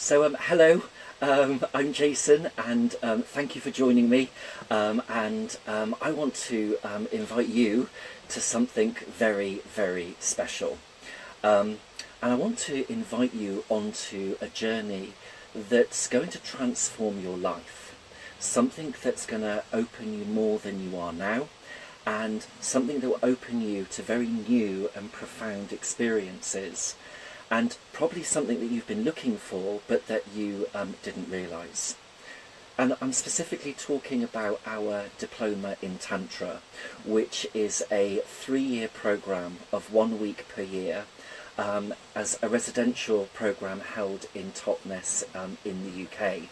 Hello, I'm Jason, and thank you for joining me. I want to invite you to something very, very special. And I want to invite you onto a journey that's going to transform your life. Something that's going to open you more than you are now, and something that will open you to very new and profound experiences. And probably something that you've been looking for, but that you didn't realise. And I'm specifically talking about our Diploma in Tantra, which is a 3-year programme of 1 week per year, as a residential programme held in Totnes in the UK.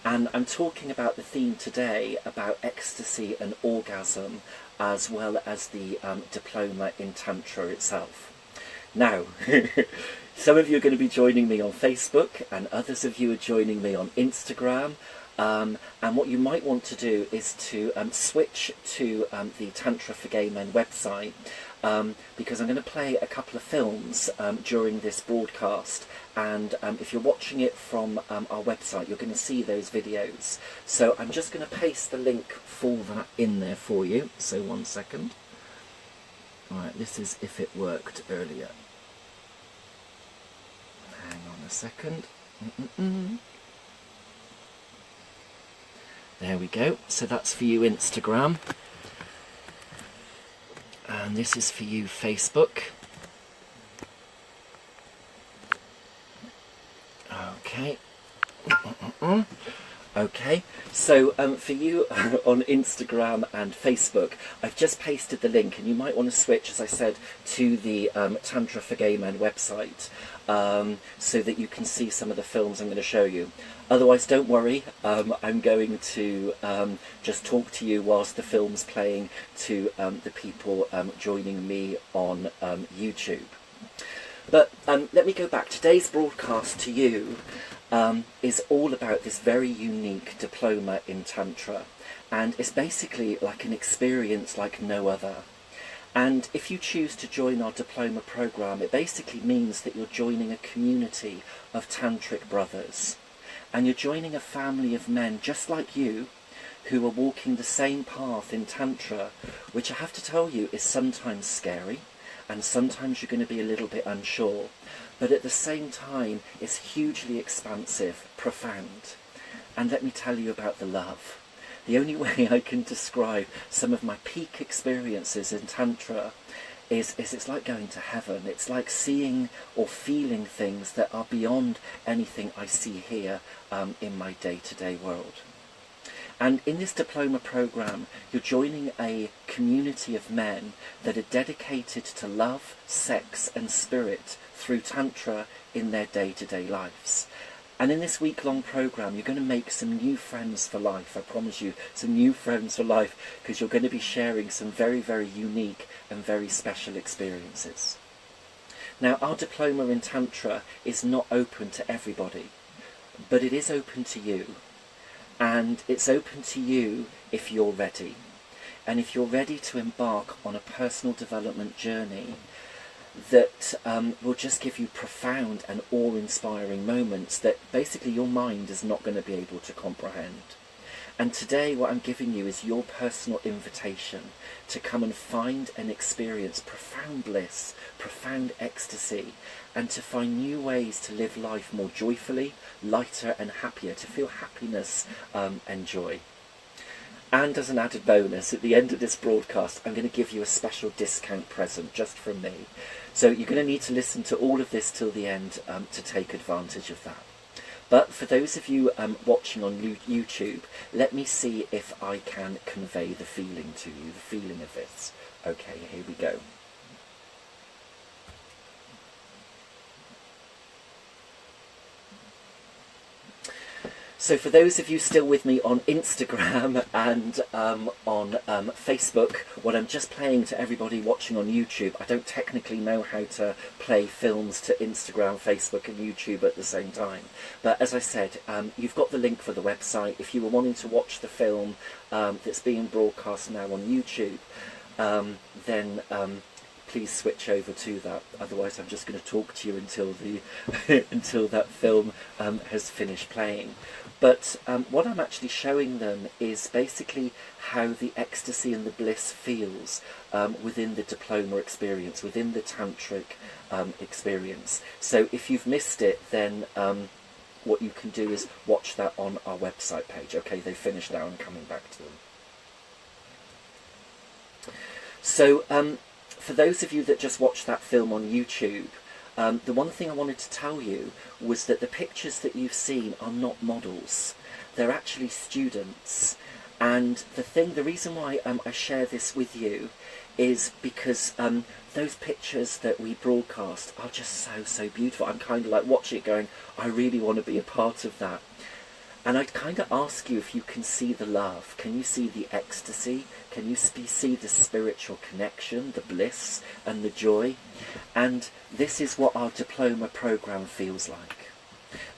And I'm talking about the theme today about ecstasy and orgasm, as well as the Diploma in Tantra itself. Now, some of you are going to be joining me on Facebook, and others of you are joining me on Instagram. And what you might want to do is to switch to the Tantra4GayMen website, because I'm going to play a couple of films during this broadcast. And if you're watching it from our website, you're going to see those videos. So I'm just going to paste the link for that in there for you. So 1 second. Alright, this is if it worked earlier. Hang on a second. There we go. So that's for you, Instagram. And this is for you, Facebook. Okay. Okay, so for you on Instagram and Facebook, I've just pasted the link, and you might want to switch, as I said, to the Tantra4GayMen website, so that you can see some of the films I'm going to show you. Otherwise, don't worry, I'm going to just talk to you whilst the film's playing to the people joining me on YouTube. But let me go back. Today's broadcast to you is all about this very unique diploma in Tantra, and it's basically like an experience like no other. And if you choose to join our diploma program, it basically means that you're joining a community of tantric brothers, and you're joining a family of men just like you, who are walking the same path in Tantra, which I have to tell you is sometimes scary, and sometimes you're going to be a little bit unsure, but at the same time it's hugely expansive, profound. And let me tell you about the love. The only way I can describe some of my peak experiences in Tantra is it's like going to heaven. It's like seeing or feeling things that are beyond anything I see here in my day-to-day world. And in this diploma program, you're joining a community of men that are dedicated to love, sex and spirit through Tantra in their day-to-day lives. And in this week-long program, you're going to make some new friends for life. I promise you, some new friends for life, because you're going to be sharing some very, very unique and very special experiences. Now, our diploma in Tantra is not open to everybody, but it is open to you. And it's open to you if you're ready. And if you're ready to embark on a personal development journey that will just give you profound and awe-inspiring moments that basically your mind is not going to be able to comprehend. And today what I'm giving you is your personal invitation to come and find and experience profound bliss, profound ecstasy, and to find new ways to live life more joyfully, lighter and happier, to feel happiness and joy. And as an added bonus, at the end of this broadcast, I'm going to give you a special discount present just from me. So you're going to need to listen to all of this till the end to take advantage of that. But for those of you watching on YouTube, let me see if I can convey the feeling to you, the feeling of this. Okay, here we go. So for those of you still with me on Instagram and on Facebook, what I'm just playing to everybody watching on YouTube, I don't technically know how to play films to Instagram, Facebook and YouTube at the same time. But as I said, you've got the link for the website. If you were wanting to watch the film that's being broadcast now on YouTube, then please switch over to that. Otherwise I'm just going to talk to you until the until that film has finished playing. But what I'm actually showing them is basically how the ecstasy and the bliss feels within the diploma experience, within the tantric experience. So if you've missed it, then what you can do is watch that on our website page. Okay, they finished now, and coming back to them. So for those of you that just watched that film on YouTube, the one thing I wanted to tell you was that the pictures that you've seen are not models. They're actually students. And the reason why I share this with you is because those pictures that we broadcast are just so beautiful. I'm kind of like watching it going, I really want to be a part of that. And I'd kind of ask you if you can see the love. Can you see the ecstasy? Can you see the spiritual connection, the bliss and the joy? And this is what our diploma program feels like.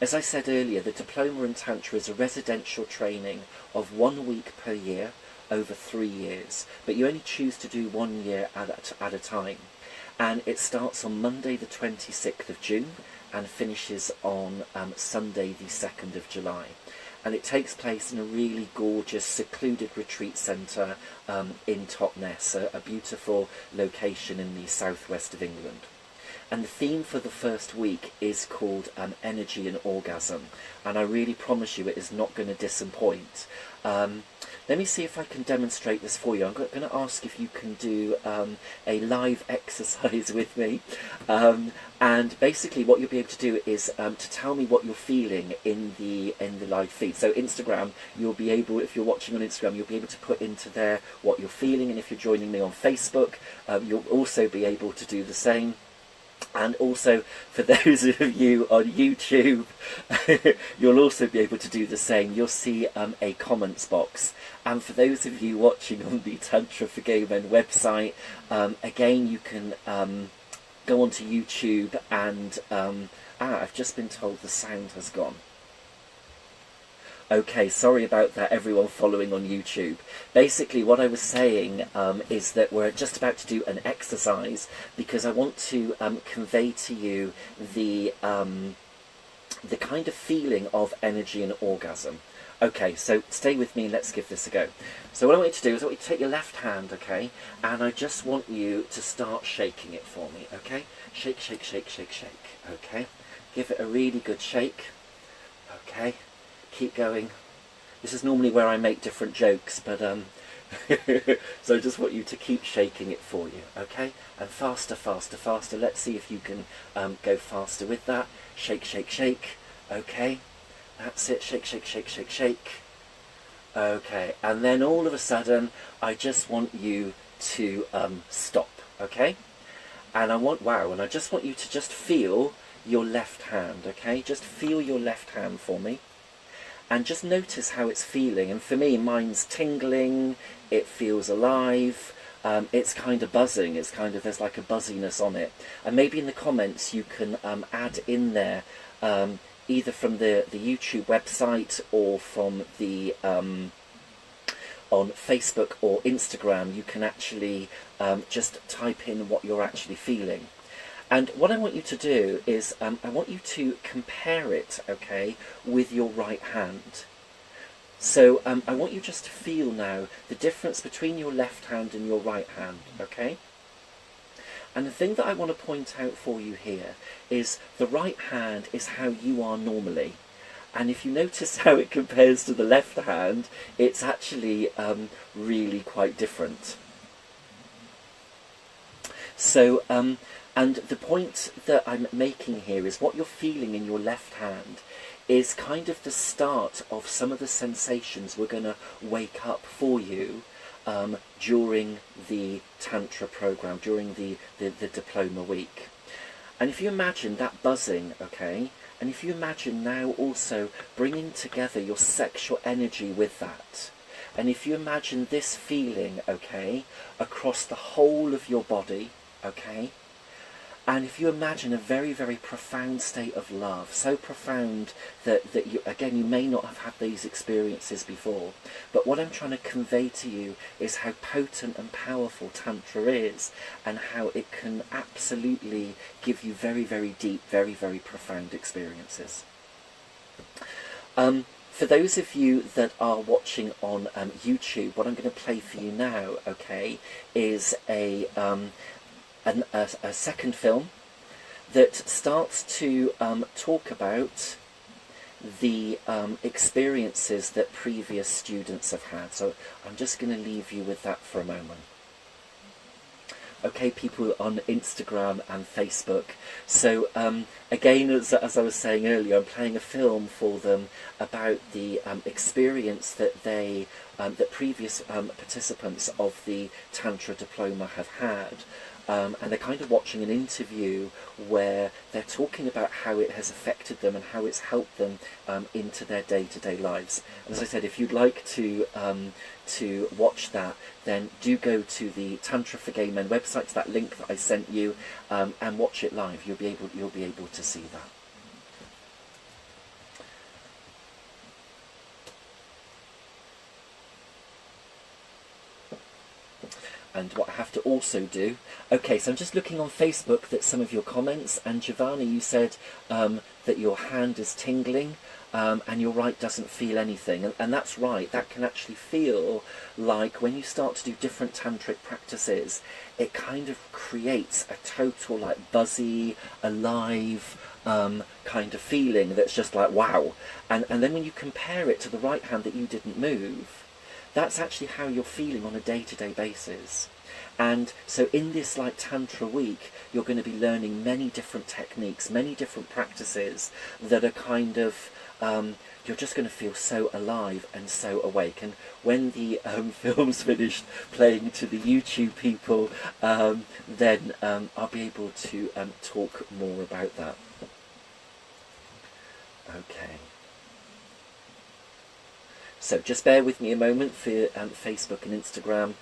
As I said earlier, the Diploma in Tantra is a residential training of 1 week per year over 3 years. But you only choose to do 1 year at a time. And it starts on Monday the 26th of June and finishes on Sunday the 2nd of July. And it takes place in a really gorgeous, secluded retreat centre in Totnes, a beautiful location in the southwest of England. And the theme for the first week is called Energy and Orgasm. And I really promise you it is not going to disappoint. Let me see if I can demonstrate this for you. I'm going to ask if you can do a live exercise with me. And basically what you'll be able to do is to tell me what you're feeling in the live feed. So Instagram, you'll be able, if you're watching on Instagram, you'll be able to put into there what you're feeling. And if you're joining me on Facebook, you'll also be able to do the same. And also, for those of you on YouTube, you'll also be able to do the same. You'll see a comments box. And for those of you watching on the Tantra4GayMen website, again, you can go onto YouTube and... I've just been told the sound has gone. Okay, sorry about that, everyone following on YouTube. Basically, what I was saying is that we're just about to do an exercise because I want to convey to you the kind of feeling of energy and orgasm. Okay, so stay with me and let's give this a go. So what I want you to do is I want you to take your left hand, okay, and I just want you to start shaking it for me, okay? Shake, shake, shake, shake, shake, okay? Give it a really good shake, okay? Keep going. This is normally where I make different jokes, but so I just want you to keep shaking it for you, okay? And faster, faster, faster. Let's see if you can go faster with that. Shake, shake, shake. Okay, that's it. Shake, shake, shake, shake, shake. Okay, and then all of a sudden, I just want you to stop, okay? And I just want you to just feel your left hand, okay? Just feel your left hand for me. And just notice how it's feeling. And for me, mine's tingling, it feels alive, it's kind of buzzing, it's kind of, there's like a buzziness on it. And maybe in the comments you can add in there, either from the YouTube website or from the, on Facebook or Instagram, you can actually just type in what you're actually feeling. And what I want you to do is, I want you to compare it, okay, with your right hand. So I want you just to feel now the difference between your left hand and your right hand, okay? And the thing that I want to point out for you here is the right hand is how you are normally. And if you notice how it compares to the left hand, it's actually really quite different. So, and the point that I'm making here is what you're feeling in your left hand is kind of the start of some of the sensations we're going to wake up for you during the Tantra program, during the Diploma week. And if you imagine that buzzing, okay, and if you imagine now also bringing together your sexual energy with that, and if you imagine this feeling, okay, across the whole of your body, okay, And if you imagine a very, very profound state of love, so profound that you, again, you may not have had these experiences before, but what I'm trying to convey to you is how potent and powerful Tantra is, and how it can absolutely give you very, very deep, very, very profound experiences. For those of you that are watching on YouTube, what I'm going to play for you now, okay, is a second film that starts to talk about the experiences that previous students have had. So I'm just going to leave you with that for a moment. Okay, people on Instagram and Facebook. So again, as I was saying earlier, I'm playing a film for them about the experience that that previous participants of the Tantra Diploma have had. And they're kind of watching an interview where they're talking about how it has affected them and how it's helped them into their day-to-day lives. And as I said, if you'd like to watch that, then do go to the Tantra4GayMen website, to that link that I sent you, and watch it live. You'll be able to see that. And what I have to also do, okay, so I'm just looking on Facebook at some of your comments, and Giovanni, you said that your hand is tingling and your right doesn't feel anything, and that's right. That can actually feel like when you start to do different tantric practices, it kind of creates a total like buzzy, alive kind of feeling that's just like wow. And then when you compare it to the right hand that you didn't move, that's actually how you're feeling on a day-to-day basis. And so in this like Tantra week, you're going to be learning many different techniques, many different practices that are kind of, you're just going to feel so alive and so awake. And when the film's finished playing to the YouTube people, then I'll be able to talk more about that. Okay. So just bear with me a moment for Facebook and Instagram.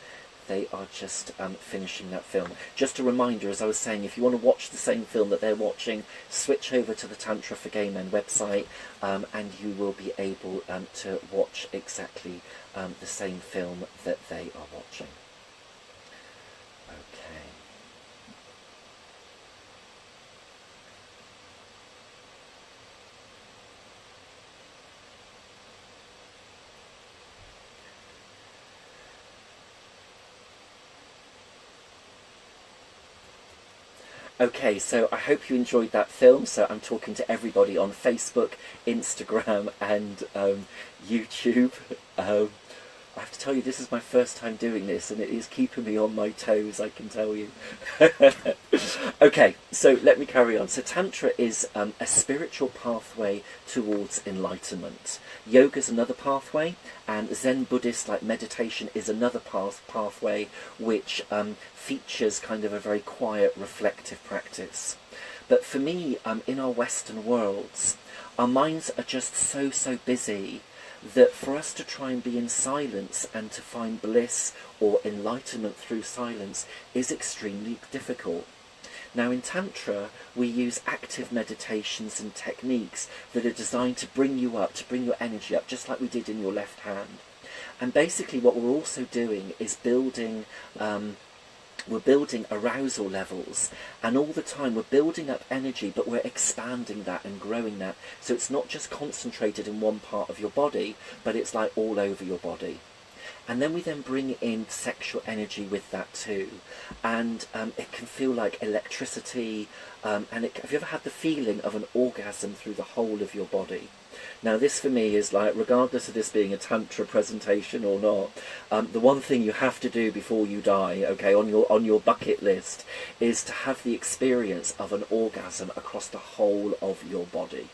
They are just finishing that film. Just a reminder, as I was saying, if you want to watch the same film that they're watching, switch over to the Tantra4GayMen website, and you will be able to watch exactly the same film that they are watching. Okay. Okay, so I hope you enjoyed that film. So I'm talking to everybody on Facebook, Instagram and YouTube. I have to tell you, this is my first time doing this, and it is keeping me on my toes, I can tell you. Okay, so let me carry on. So Tantra is a spiritual pathway towards enlightenment. Yoga is another pathway, and Zen Buddhist, like meditation, is another pathway which features kind of a very quiet, reflective practice. But for me, in our Western worlds, our minds are just so busy that for us to try and be in silence and to find bliss or enlightenment through silence is extremely difficult. Now in Tantra, we use active meditations and techniques that are designed to bring you up, to bring your energy up, just like we did in your left hand. And basically what we're also doing is building arousal levels, and all the time we're building up energy, but we're expanding that and growing that, so it's not just concentrated in one part of your body, but it's like all over your body. And then we then bring in sexual energy with that too, and it can feel like electricity, and have you ever had the feeling of an orgasm through the whole of your body? Now this for me is like, regardless of this being a Tantra presentation or not, the one thing you have to do before you die, okay, on your bucket list, is to have the experience of an orgasm across the whole of your body.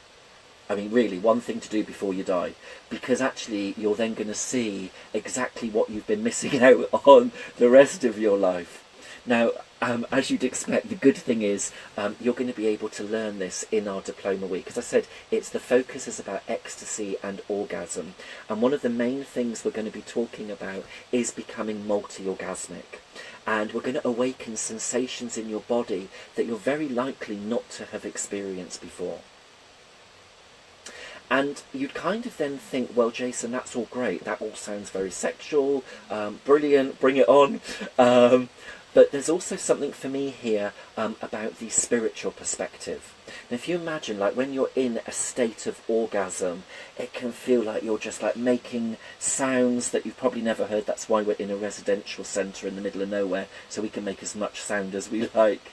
I mean, really, one thing to do before you die, because actually you're then going to see exactly what you've been missing out on the rest of your life. Now, as you'd expect, the good thing is you're going to be able to learn this in our Diploma week. As I said, the focus is about ecstasy and orgasm. And one of the main things we're going to be talking about is becoming multi-orgasmic. And we're going to awaken sensations in your body that you're very likely not to have experienced before. And you'd kind of then think, well, Jason, that's all great. That all sounds very sexual, brilliant, bring it on. But there's also something for me here about the spiritual perspective. Now, if you imagine, like, when you're in a state of orgasm, it can feel like you're just, like, making sounds that you've probably never heard. That's why we're in a residential centre in the middle of nowhere, so we can make as much sound as we like.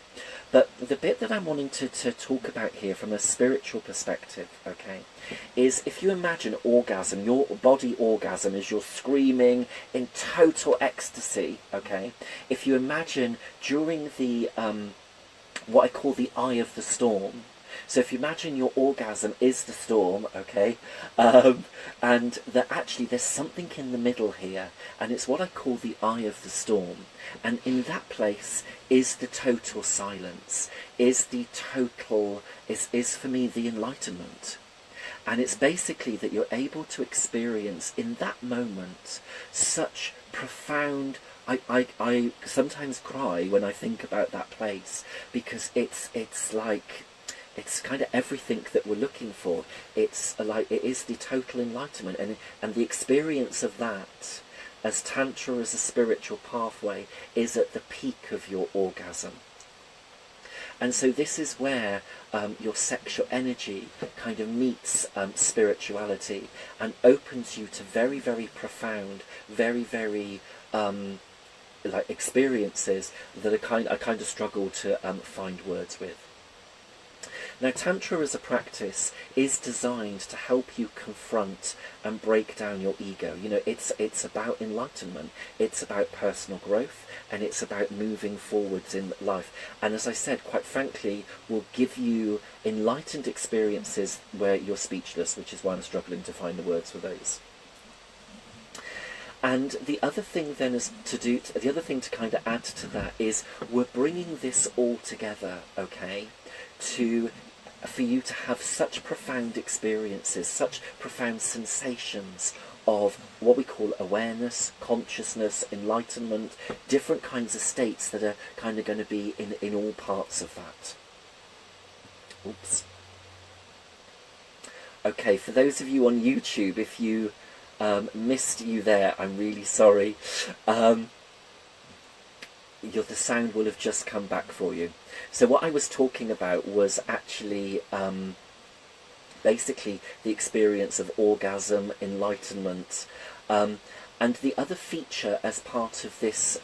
But the bit that I'm wanting to talk about here from a spiritual perspective, okay, is if you imagine orgasm, your body orgasm is you're screaming in total ecstasy, okay? If you imagine during the, what I call the eye of the storm, so if you imagine your orgasm is the storm, okay, and that actually there's something in the middle here, and it's what I call the eye of the storm. And in that place is the total silence, is for me the enlightenment. And it's basically that you're able to experience in that moment such profound, I sometimes cry when I think about that place, because it's like, it's kind of everything that we're looking for. It's like, it is the total enlightenment, and the experience of that as Tantra as a spiritual pathway is at the peak of your orgasm. And so this is where your sexual energy kind of meets spirituality and opens you to very, very profound, very, very like experiences that I kind of struggle to find words with. Now, Tantra as a practice is designed to help you confront and break down your ego. You know, it's about enlightenment, it's about personal growth, and it's about moving forwards in life. And as I said, quite frankly, will give you enlightened experiences where you're speechless, which is why I'm struggling to find the words for those. And the other thing then is the other thing to kind of add to that is we're bringing this all together, okay, for you to have such profound experiences, such profound sensations of what we call awareness, consciousness, enlightenment, different kinds of states that are kind of going to be in all parts of that. Oops. Okay, for those of you on YouTube, if you missed you there, I'm really sorry. The sound will have just come back for you. So what I was talking about was actually basically the experience of orgasm, enlightenment, and the other feature as part of this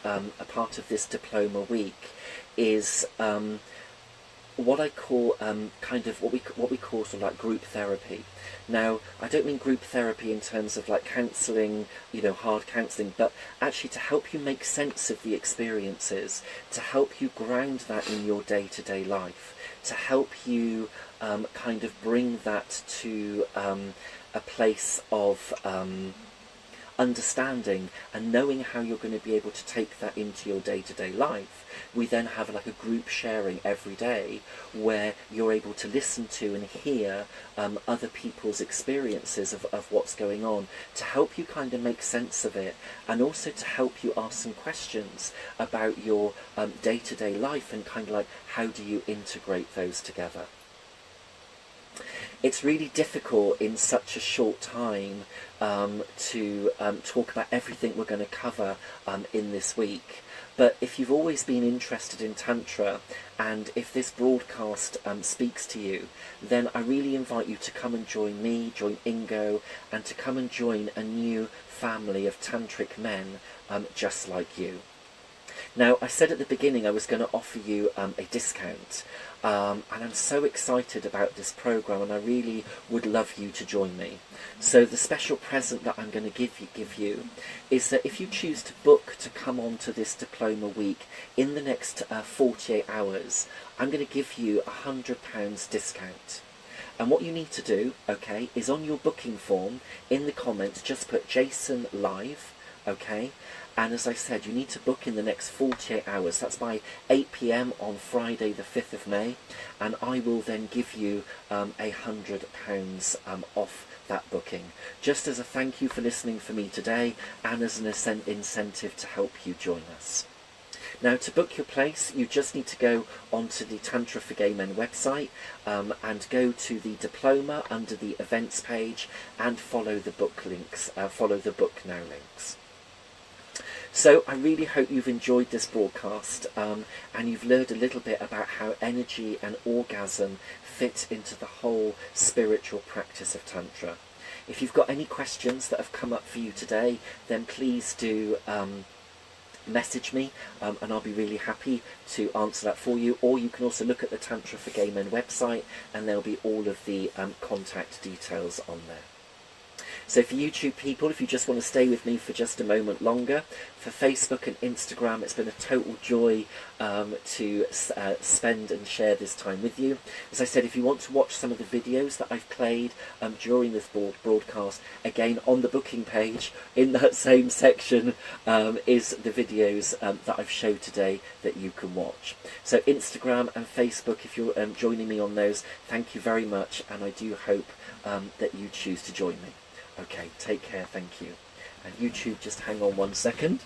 Diploma week is what I call kind of what we call sort of like group therapy. Now, I don't mean group therapy in terms of like counselling, you know, hard counselling, but actually to help you make sense of the experiences, to help you ground that in your day-to-day life, to help you kind of bring that to a place of understanding and knowing how you're going to be able to take that into your day-to-day life. We then have like a group sharing every day where you're able to listen to and hear other people's experiences of what's going on, to help you kind of make sense of it, and also to help you ask some questions about your day-to-day life and kind of like how do you integrate those together. It's really difficult in such a short time to talk about everything we're going to cover in this week. But if you've always been interested in Tantra, and if this broadcast speaks to you, then I really invite you to come and join me, join Ingo, and to come and join a new family of tantric men just like you. Now, I said at the beginning I was going to offer you a discount, and I'm so excited about this program, and I really would love you to join me. So the special present that I'm going to give you is that if you choose to book to come on to this Diploma week in the next 48 hours, I'm going to give you £100 discount. And what you need to do, okay, is on your booking form, in the comments, just put Jason Live, okay? And as I said, you need to book in the next 48 hours. That's by 8 p.m. on Friday the 5th of May, and I will then give you £100 off that booking, just as a thank you for listening for me today, and as an incentive to help you join us. Now, to book your place, you just need to go onto the Tantra4GayMen website and go to the Diploma under the events page and follow the book links, follow the book now links. So I really hope you've enjoyed this broadcast and you've learned a little bit about how energy and orgasm fit into the whole spiritual practice of Tantra. If you've got any questions that have come up for you today, then please do message me and I'll be really happy to answer that for you. Or you can also look at the Tantra4GayMen website and there'll be all of the contact details on there. So for YouTube people, if you just want to stay with me for just a moment longer, for Facebook and Instagram, it's been a total joy to spend and share this time with you. As I said, if you want to watch some of the videos that I've played during this broadcast, again, on the booking page, in that same section, is the videos that I've showed today that you can watch. So Instagram and Facebook, if you're joining me on those, thank you very much, and I do hope that you choose to join me. Okay, take care, thank you. And YouTube, just hang on 1 second.